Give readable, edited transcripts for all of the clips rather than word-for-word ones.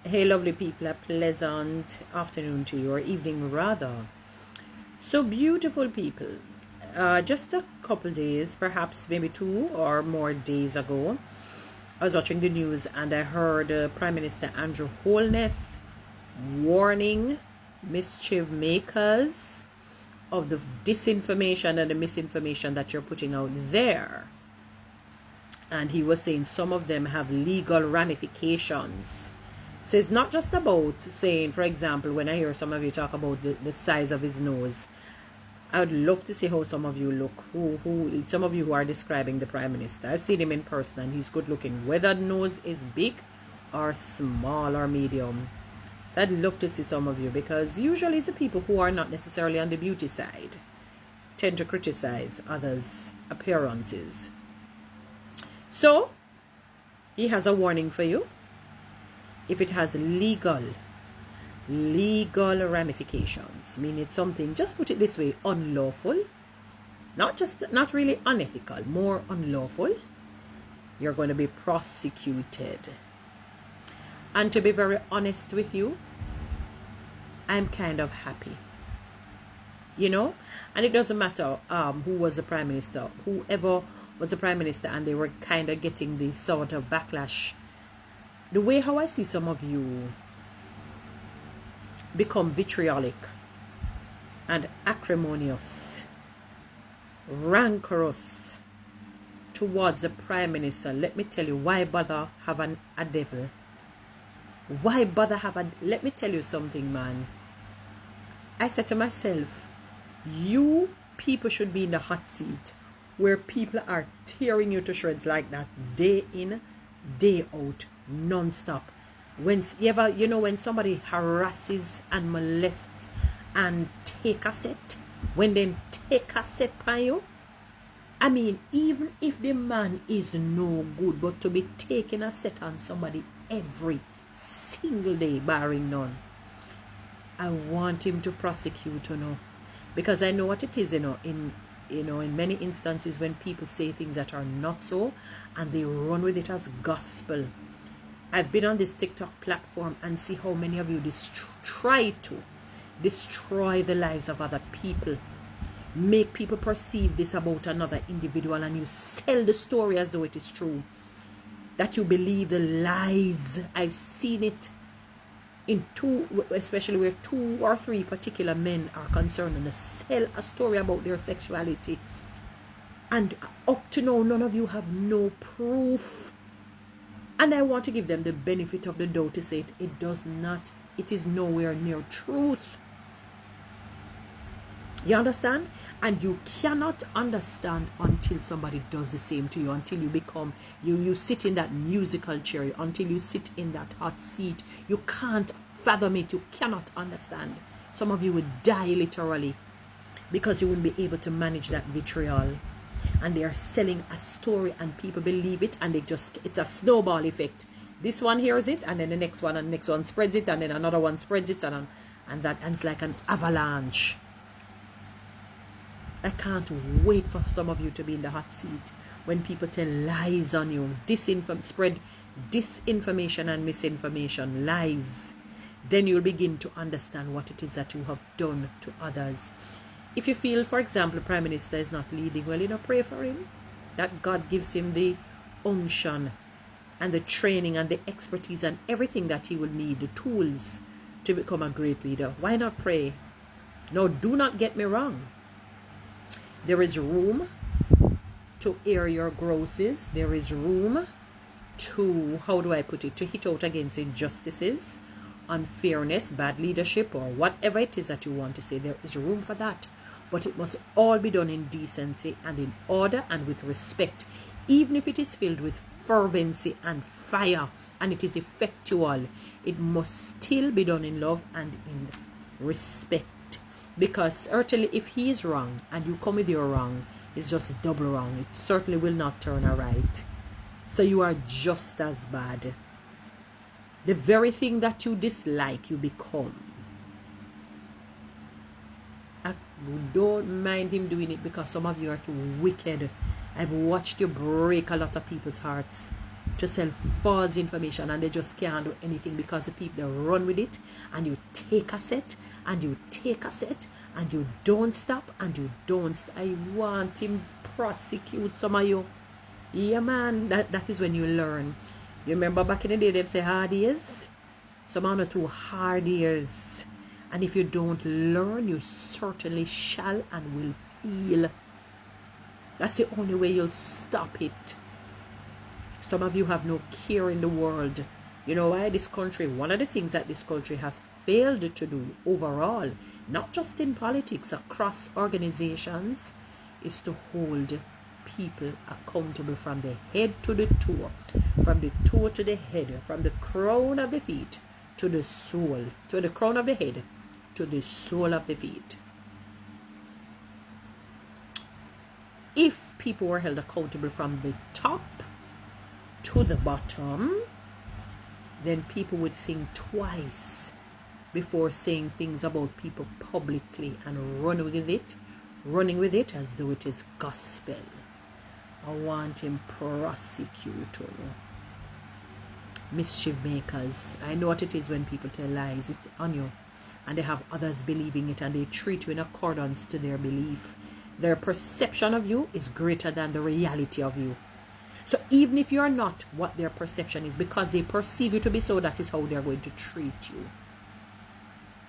Hey, lovely people, a pleasant afternoon to you, or evening rather. So, beautiful people, just a couple days, perhaps maybe 2 or more days ago, I was watching the news and I heard Prime Minister Andrew Holness warning mischief makers of the disinformation and the misinformation that you're putting out there. And he was saying some of them have legal ramifications. So it's not just about saying, for example, when I hear some of you talk about the size of his nose, I would love to see how some of you look, some of you who are describing the Prime Minister. I've seen him in person and he's good looking, whether the nose is big or small or medium. So I'd love to see some of you, because usually it's the people who are not necessarily on the beauty side tend to criticize others' appearances. So he has a warning for you. If it has legal ramifications, meaning it's something, just put it this way, unlawful, not really unethical, more unlawful, you're going to be prosecuted. And to be very honest with you, I'm kind of happy, and it doesn't matter who was the Prime Minister, whoever was the Prime Minister, and they were kind of getting this sort of backlash. The way how I see some of you become vitriolic and acrimonious, rancorous towards the Prime Minister, let me tell you, why bother have a devil? Why bother have let me tell you something, man. I said to myself, you people should be in the hot seat where people are tearing you to shreds like that, day in, day out, non-stop. When somebody harasses and molests and take a set, when they take a set by you, I mean, even if the man is no good, but to be taking a set on somebody every single day, barring none, I want him to prosecute, because I know what it is, in many instances when people say things that are not so and they run with it as gospel. I've been on this TikTok platform and see how many of you try to destroy the lives of other people, make people perceive this about another individual, and you sell the story as though it is true, that you believe the lies. I've seen it in especially where 2 or 3 particular men are concerned, and they sell a story about their sexuality, and up to now none of you have no proof. And I want to give them the benefit of the doubt to say it is nowhere near truth. You understand? And you cannot understand until somebody does the same to you, until you become, you sit in that musical chair, until you sit in that hot seat. You can't fathom it. You cannot understand. Some of you would die literally because you wouldn't be able to manage that vitriol. And they are selling a story and people believe it, and it's a snowball effect. This one hears it, and then the next one, and the next one spreads it, and then another one spreads it, and it's like an avalanche. I can't wait for some of you to be in the hot seat when people tell lies on you, spread disinformation and misinformation, lies. Then you'll begin to understand what it is that you have done to others. If you feel, for example, the Prime Minister is not leading well, pray for him, that God gives him the unction and the training and the expertise and everything that he will need, the tools to become a great leader. Why not pray? Now, do not get me wrong. There is room to air your grosses. There is room to, to hit out against injustices, unfairness, bad leadership, or whatever it is that you want to say. There is room for that. But it must all be done in decency and in order and with respect. Even if it is filled with fervency and fire and it is effectual, it must still be done in love and in respect. Because certainly if he is wrong and you come with your wrong, it's just double wrong. It certainly will not turn out right. So you are just as bad. The very thing that you dislike, you become. I don't mind him doing it because some of you are too wicked. I've watched you break a lot of people's hearts. to sell false information, and they just can't do anything because the people, they run with it, and you take a set and you take a set and you don't stop and you don't I want him prosecute some of you. Yeah, man, that is when you learn. You remember back in the day they say hard years? Some are not too hard years. And if you don't learn, you certainly shall and will feel. That's the only way you'll stop it. Some of you have no care in the world. You know why? This country, one of the things that this country has failed to do overall, not just in politics, across organizations, is to hold people accountable from the head to the toe, from the toe to the head, from the crown of the feet to the sole, to the crown of the head to the sole of the feet. If people were held accountable from the top to the bottom, then people would think twice before saying things about people publicly and running with it as though it is gospel. I want him prosecutor. Mischief makers. I know what it is when people tell lies. It's on you. And they have others believing it, and they treat you in accordance to their belief. Their perception of you is greater than the reality of you. So even if you are not what their perception is, because they perceive you to be so, that is how they are going to treat you.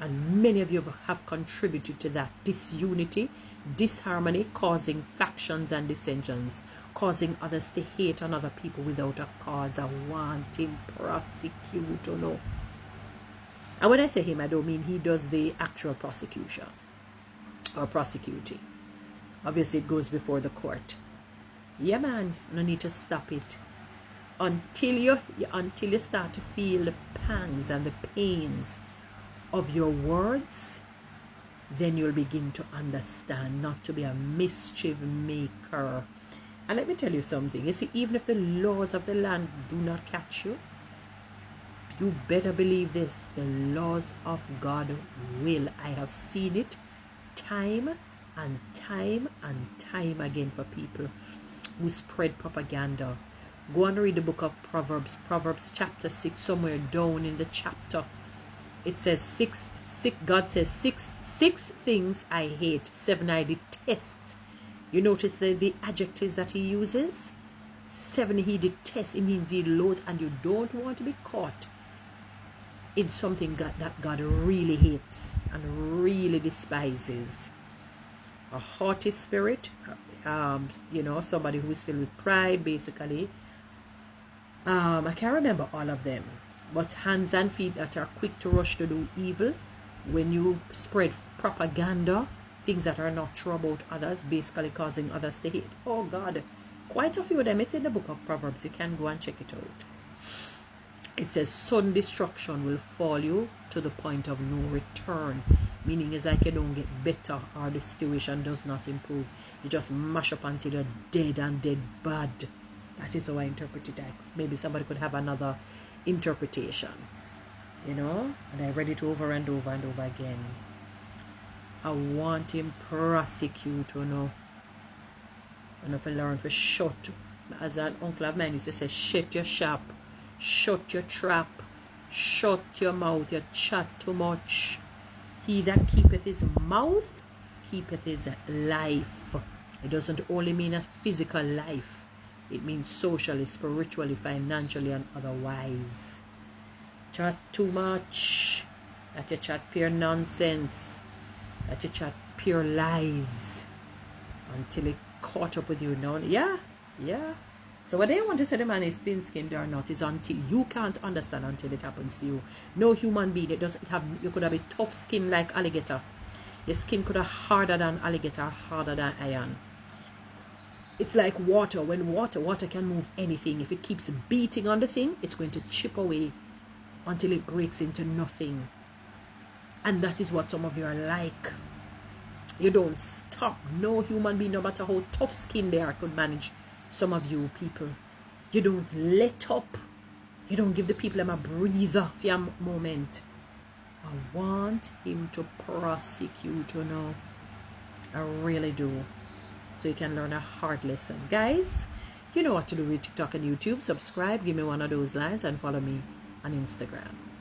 And many of you have contributed to that disunity, disharmony, causing factions and dissensions, causing others to hate on other people without a cause. I want him prosecutor. No. And when I say him, I don't mean he does the actual prosecution or prosecuting. Obviously, it goes before the court. Yeah, man, no need to stop it until you start to feel the pangs and the pains of your words. Then you'll begin to understand not to be a mischief maker. And let me tell you something. You see, even if the laws of the land do not catch you, you better believe this: the laws of God will. I have seen it time and time and time again for people who spread propaganda. Go and read the book of Proverbs, Proverbs chapter 6, somewhere down in the chapter. It says God says six things I hate, 7 I detest. You notice the adjectives that he uses? 7 he detests. It means he loathes, and you don't want to be caught in something that God really hates and really despises. A haughty spirit, somebody who is filled with pride, basically. I can't remember all of them, but hands and feet that are quick to rush to do evil. When you spread propaganda, things that are not true about others, basically causing others to hate. Oh God, quite a few of them. It's in the book of Proverbs. You can go and check it out. It says sudden destruction will fall you to the point of no return. Meaning it's like you don't get better, or the situation does not improve. You just mash up until you're dead and dead bad. That is how I interpret it. Maybe somebody could have another interpretation. And I read it over and over and over again. I want him prosecute, And if I learn for shut, as an uncle of mine used to say, shut your shop, shut your trap, shut your mouth, you chat too much. He that keepeth his mouth keepeth his life. It doesn't only mean a physical life. It means socially, spiritually, financially, and otherwise. Chat too much. That you chat pure nonsense. That you chat pure lies. Until it caught up with you now. Yeah. So whether you want to say the man is thin-skinned or not is until you can't understand until it happens to you. No human being that doesn't have, you could have a tough skin like alligator. Your skin could have harder than alligator, harder than iron. It's like water. When water can move anything. If it keeps beating on the thing, it's going to chip away until it breaks into nothing. And that is what some of you are like. You don't stop. No human being, no matter how tough skin they are, could manage some of you people. You don't let up. You don't give the people a breather for a moment. I want him to prosecute, I really do. So you can learn a hard lesson. Guys, You know what to do with TikTok and YouTube. Subscribe, give me one of those lines, and follow me on Instagram.